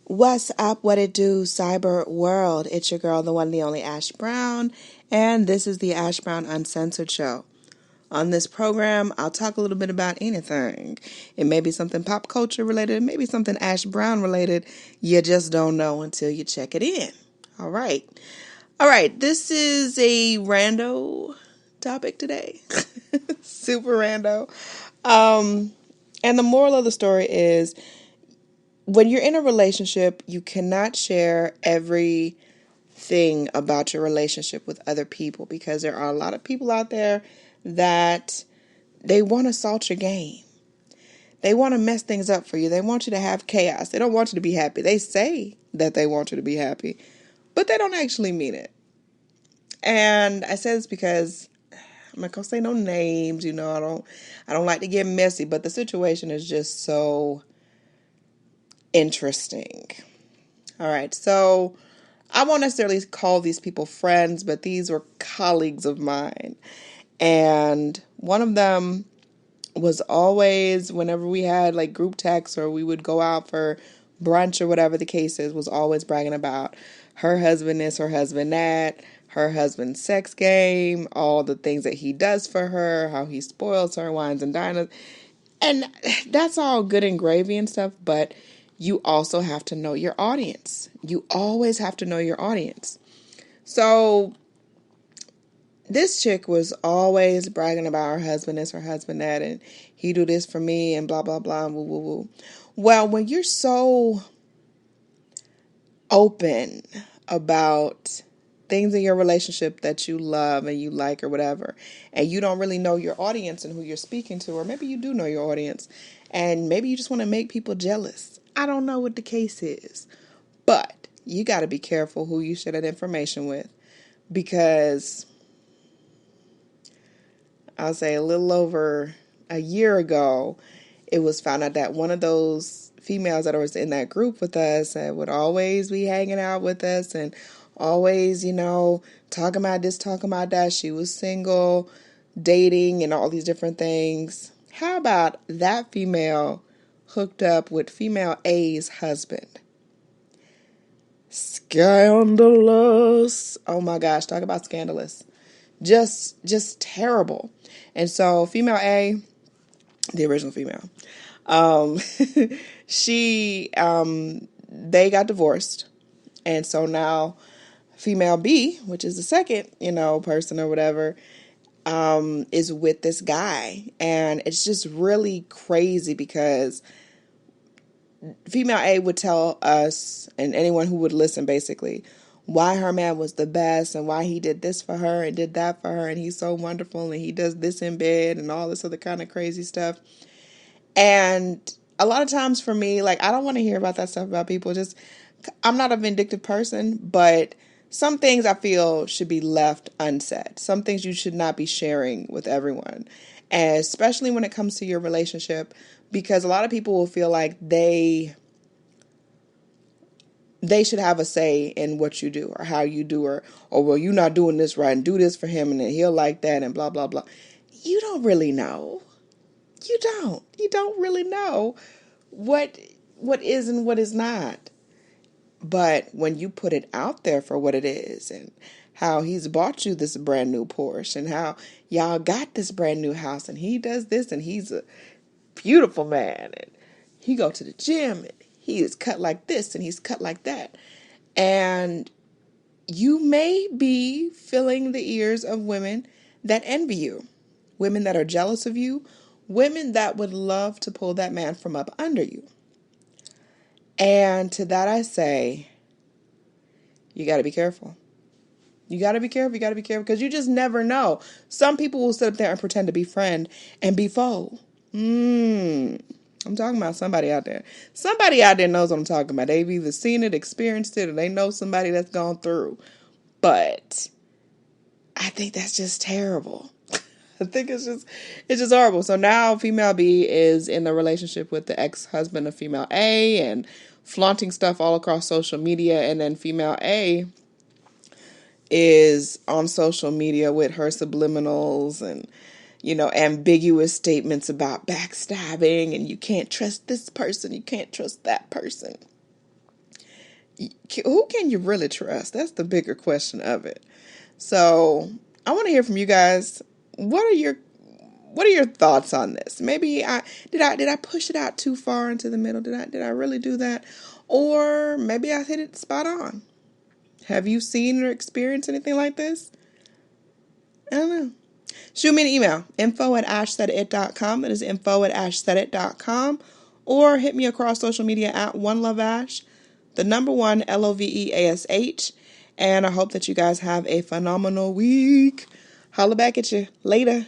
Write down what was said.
What's up, what it do, cyber world? It's your girl, the one, the only Ash Brown, and this is the Ash Brown Uncensored Show. On this program, I'll talk a little bit about anything. It may be something pop culture related, it may be something Ash Brown related. You just don't know until you check it in. All right. This is a rando topic today. Super rando. And the moral of the story is, when you're in a relationship, you cannot share everything about your relationship with other people, because there are a lot of people out there that they want to salt your game. They want to mess things up for you. They want you to have chaos. They don't want you to be happy. They say that they want you to be happy, but they don't actually mean it. And I say this because I'm not gonna say no names, I don't like to get messy, but the situation is just so interesting. All right, so I won't necessarily call these people friends, but these were colleagues of mine. And one of them was always, whenever we had like group texts or we would go out for brunch or whatever the case is, was always bragging about her husband this, her husband that, her husband's sex game, all the things that he does for her, how he spoils her, wines and diners. And that's all good and gravy and stuff, but you also have to know your audience. You always have to know your audience. So this chick was always bragging about her husband this, her husband that, and he do this for me and blah, blah, blah, woo, woo, woo. Well, when you're so open about things in your relationship that you love and you like or whatever, and you don't really know your audience and who you're speaking to, or maybe you do know your audience, and maybe you just want to make people jealous. I don't know what the case is, but you got to be careful who you share that information with, because I'll say a little over a year ago, it was found out that one of those females that was in that group with us and would always be hanging out with us and always, talking about this, talking about that. She was single, dating, and all these different things. How about that female hooked up with female A's husband? Scandalous. Oh my gosh, talk about scandalous. Just terrible. And so female A, the original female, um, they got divorced. And so now female B, which is the second, person or whatever, is with this guy. And it's just really crazy because female A would tell us and anyone who would listen basically why her man was the best and why he did this for her and did that for her and he's so wonderful and he does this in bed and all this other kind of crazy stuff. And a lot of times for me, like, I don't want to hear about that stuff about people. I'm not a vindictive person, but some things I feel should be left unsaid. Some things you should not be sharing with everyone, and especially when it comes to your relationship, because a lot of people will feel like they should have a say in what you do or how you do, or well, you're not doing this right and do this for him and then he'll like that and blah, blah, blah. You don't really know. You don't really know what is and what is not. But when you put it out there for what it is, and how he's bought you this brand new Porsche, and how y'all got this brand new house, and he does this, and he's a beautiful man, and he go to the gym, and he is cut like this, and he's cut like that. And you may be filling the ears of women that envy you, women that are jealous of you, women that would love to pull that man from up under you. And to that I say, you got to be careful. You got to be careful. You got to be careful, because you just never know. Some people will sit up there and pretend to be friend and be foe. I'm talking about somebody out there. Somebody out there knows what I'm talking about. They've either seen it, experienced it, or they know somebody that's gone through. But I think that's just terrible. I think it's just horrible. So now female B is in the relationship with the ex-husband of female A and flaunting stuff all across social media. And then female A is on social media with her subliminals and, ambiguous statements about backstabbing and you can't trust this person, you can't trust that person. who can you really trust? That's the bigger question of it. So I want to hear from you guys. What are your thoughts on this? Maybe I push it out too far into the middle? Did I really do that? Or maybe I hit it spot on. Have you seen or experienced anything like this? I don't know. Shoot me an email, info@ashsaidit.com. It is info@ashsaidit.com. Or hit me across social media at OneLoveAsh, the number one LOVEASH. And I hope that you guys have a phenomenal week. Holla back at you later.